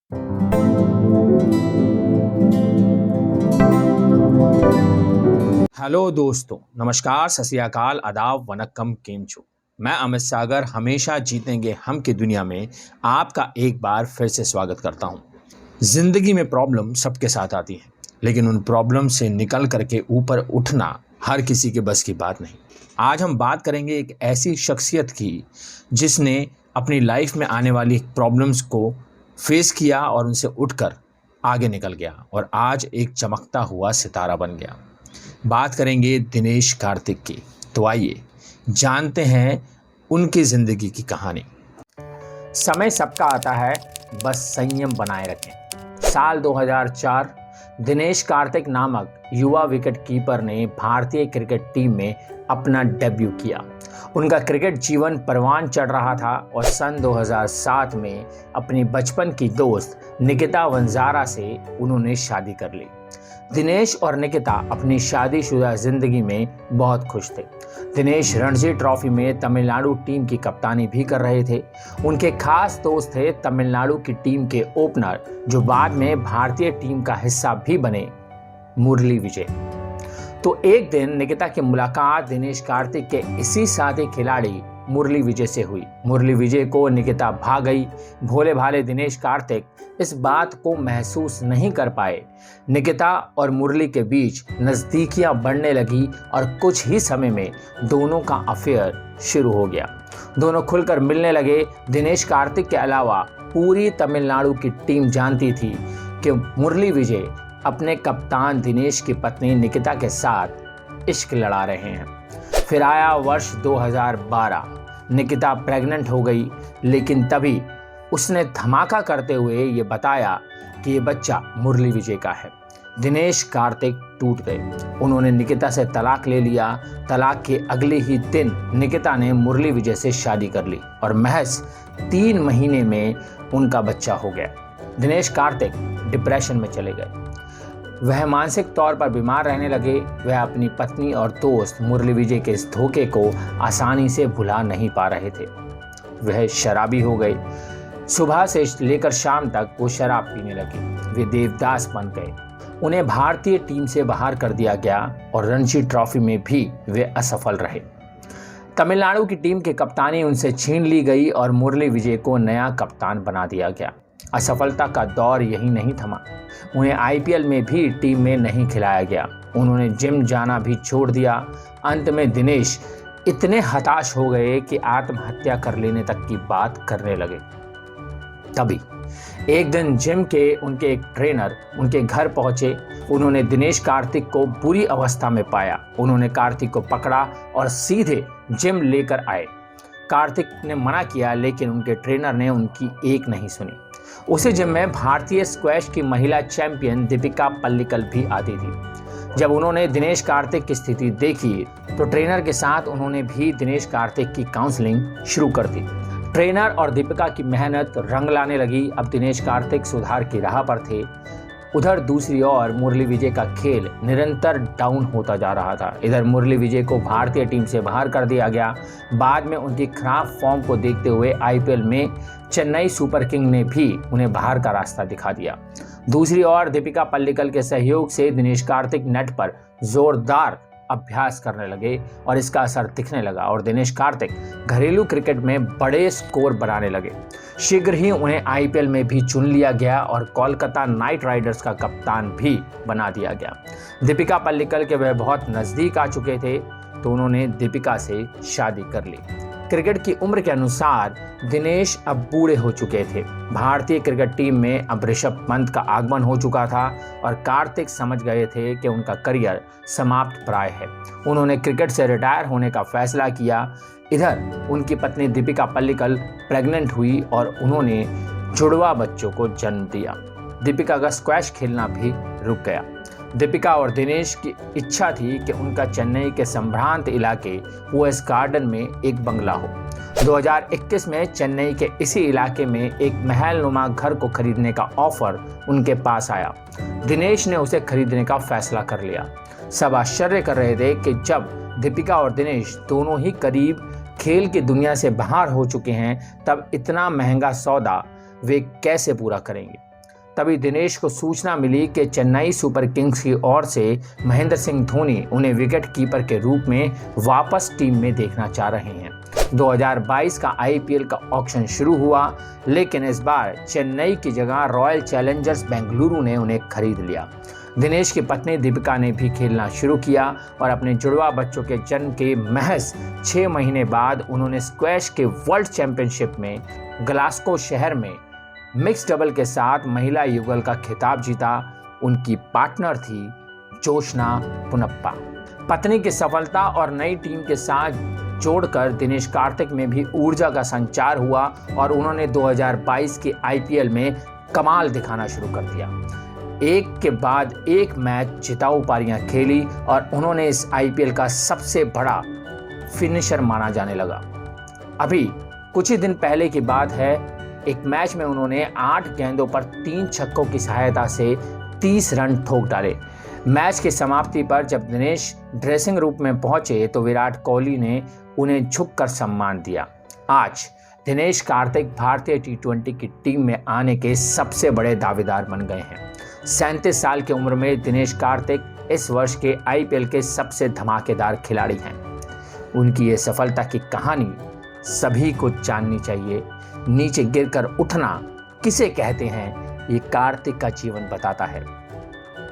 Hello दोस्तों, नमस्कार, सत श्री अकाल, आदाब, वनक्कम, केम छो। मैं अमित सागर हमेशा जीतेंगे हम की दुनिया में आपका एक बार फिर से स्वागत करता हूं। जिंदगी में प्रॉब्लम सबके साथ आती है, लेकिन उन प्रॉब्लम से निकल करके ऊपर उठना हर किसी के बस की बात नहीं। आज हम बात करेंगे एक ऐसी शख्सियत की जिसने अपनी लाइफ में आने वाली प्रॉब्लम्स को फेस किया और उनसे उठकर आगे निकल गया और आज एक चमकता हुआ सितारा बन गया। बात करेंगे दिनेश कार्तिक की। तो आइए जानते हैं उनकी जिंदगी की कहानी। समय सबका आता है, बस संयम बनाए रखें। साल 2004 दिनेश कार्तिक नामक युवा विकेट कीपर ने भारतीय क्रिकेट टीम में अपना डेब्यू किया। उनका क्रिकेट जीवन परवान चढ़ रहा था और सन 2007 में अपनी बचपन की दोस्त निकिता वंजारा से उन्होंने शादी कर ली। दिनेश और निकिता अपनी शादीशुदा जिंदगी में बहुत खुश थे। दिनेश रणजी ट्रॉफी में तमिलनाडु टीम की कप्तानी भी कर रहे थे। उनके खास दोस्त थे तमिलनाडु की टीम के ओपनर, जो बाद में भारतीय टीम का हिस्सा भी बने, मुरली विजय। तो एक दिन निकिता की मुलाकात दिनेश कार्तिक के इसी साथी खिलाड़ी मुरली विजय से हुई। मुरली विजय को निकिता भा गई। भोले भाले दिनेश कार्तिक इस बात को महसूस नहीं कर पाए। निकिता और मुरली के बीच नज़दीकियां बढ़ने लगी और कुछ ही समय में दोनों का अफेयर शुरू हो गया। दोनों खुलकर मिलने लगे। दिनेश कार्तिक के अलावा पूरी तमिलनाडु की टीम जानती थी कि मुरली विजय अपने कप्तान दिनेश की पत्नी निकिता के साथ इश्क लड़ा रहे हैं। फिर आया वर्ष 2012। निकिता प्रेग्नेंट हो गई, लेकिन तभी उसने धमाका करते हुए ये बताया कि ये बच्चा मुरली विजय का है। दिनेश कार्तिक टूट गए। उन्होंने निकिता से तलाक ले लिया। तलाक के अगले ही दिन निकिता ने मुरली विजय से शादी कर ली और महज 3 महीने में उनका बच्चा हो गया। दिनेश कार्तिक डिप्रेशन में चले गए। वह मानसिक तौर पर बीमार रहने लगे। वह अपनी पत्नी और दोस्त मुरली विजय के इस धोखे को आसानी से भुला नहीं पा रहे थे। वह शराबी हो गए। सुबह से लेकर शाम तक वो शराब पीने लगे। वे देवदास बन गए। उन्हें भारतीय टीम से बाहर कर दिया गया और रणजी ट्रॉफी में भी वे असफल रहे। तमिलनाडु की टीम की कप्तानी उनसे छीन ली गई और मुरली विजय को नया कप्तान बना दिया गया। असफलता का दौर यही नहीं थमा। उन्हें आईपीएल में भी टीम में नहीं खिलाया गया। उन्होंने जिम जाना भी छोड़ दिया। अंत में दिनेश इतने हताश हो गए कि आत्महत्या कर लेने तक की बात करने लगे। तभी एक दिन जिम के उनके एक ट्रेनर उनके घर पहुंचे। उन्होंने दिनेश कार्तिक को बुरी अवस्था में पाया। उन्होंने कार्तिक को पकड़ा और सीधे जिम लेकर आए। कार्तिक ने मना किया, लेकिन उनके ट्रेनर ने उनकी एक नहीं सुनी। उसी जिम में भारतीय स्क्वैश की महिला चैंपियन दीपिका पल्लिकल भी आती थी। जब उन्होंने दिनेश कार्तिक की स्थिति देखी तो ट्रेनर के साथ उन्होंने भी दिनेश कार्तिक की काउंसलिंग शुरू कर दी। ट्रेनर और दीपिका की मेहनत रंग लाने लगी। अब दिनेश कार्तिक सुधार की राह पर थे। उधर दूसरी ओर मुरली विजय का खेल निरंतर डाउन होता जा रहा था। इधर मुरली विजय को भारतीय टीम से बाहर कर दिया गया। बाद में उनकी खराब फॉर्म को देखते हुए आईपीएल में चेन्नई सुपर किंग ने भी उन्हें बाहर का रास्ता दिखा दिया। दूसरी ओर दीपिका पल्लिकल के सहयोग से दिनेश कार्तिक नेट पर जोरदार अभ्यास करने लगे और इसका असर दिखने लगा और दिनेश कार्तिक घरेलू क्रिकेट में बड़े स्कोर बनाने लगे। शीघ्र ही उन्हें आईपीएल में भी चुन लिया गया और कोलकाता नाइट राइडर्स का कप्तान भी बना दिया गया। दीपिका पल्लिकल के वह बहुत नज़दीक आ चुके थे, तो उन्होंने दीपिका से शादी कर ली। क्रिकेट की उम्र के अनुसार दिनेश अब बूढ़े हो चुके थे। भारतीय क्रिकेट टीम में अब ऋषभ पंत का आगमन हो चुका था और कार्तिक समझ गए थे कि उनका करियर समाप्त प्राय है। उन्होंने क्रिकेट से रिटायर होने का फैसला किया। इधर उनकी पत्नी दीपिका पल्लिकल प्रेग्नेंट हुई और उन्होंने जुड़वा बच्चों को जन्म दिया। दीपिका का स्क्वैश खेलना भी रुक गया। दीपिका और दिनेश की इच्छा थी कि उनका चेन्नई के संभ्रांत इलाके ओएस गार्डन में एक बंगला हो। 2021 में चेन्नई के इसी इलाके में एक महलनुमा घर को खरीदने का ऑफर उनके पास आया। दिनेश ने उसे खरीदने का फैसला कर लिया। सब आश्चर्य कर रहे थे कि जब दीपिका और दिनेश दोनों ही करीब खेल की दुनिया से बाहर हो चुके हैं, तब इतना महंगा सौदा वे कैसे पूरा करेंगे। तभी दिनेश को सूचना मिली कि चेन्नई सुपर किंग्स की ओर से महेंद्र सिंह धोनी उन्हें विकेट कीपर के रूप में वापस टीम में देखना चाह रहे हैं। 2022 का आईपीएल का ऑक्शन शुरू हुआ, लेकिन इस बार चेन्नई की जगह रॉयल चैलेंजर्स बेंगलुरु ने उन्हें खरीद लिया। दिनेश की पत्नी दीपिका ने भी खेलना शुरू किया और अपने जुड़वा बच्चों के जन्म के महज 6 महीने बाद उन्होंने स्क्वैश के वर्ल्ड चैंपियनशिप में ग्लासगो शहर में मिक्स डबल के साथ महिला युगल का खिताब जीता। उनकी पार्टनर थी जोशना पुनप्पा। पत्नी की सफलता और नई टीम के साथ जोड़कर दिनेश कार्तिक में भी ऊर्जा का संचार हुआ और उन्होंने 2022 के आईपीएल में कमाल दिखाना शुरू कर दिया। एक के बाद एक मैच जिताऊ पारियां खेली और उन्होंने इस आईपीएल का सबसे बड़ा फिनिशर माना जाने लगा। अभी कुछ ही दिन पहले की बात है, एक मैच में उन्होंने 8 गेंदों पर 3 छक्कों की सहायता से 30 रन ठोक डाले। मैच की समाप्ति पर जब दिनेश ड्रेसिंग रूम में पहुंचे तो विराट कोहली ने उन्हें झुककर सम्मान दिया। आज दिनेश कार्तिक भारतीय टी20 की टीम में आने के सबसे बड़े दावेदार बन गए हैं। 37 साल की उम्र में दिनेश कार्तिक इस वर्ष के आईपीएल के सबसे धमाकेदार खिलाड़ी हैं। उनकी ये सफलता की कहानी सभी को जाननी चाहिए। नीचे गिरकर उठना किसे कहते हैं, ये कार्तिक का जीवन बताता है।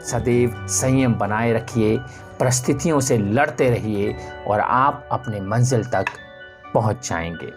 सदैव संयम बनाए रखिए, परिस्थितियों से लड़ते रहिए और आप अपने मंजिल तक पहुंच जाएंगे।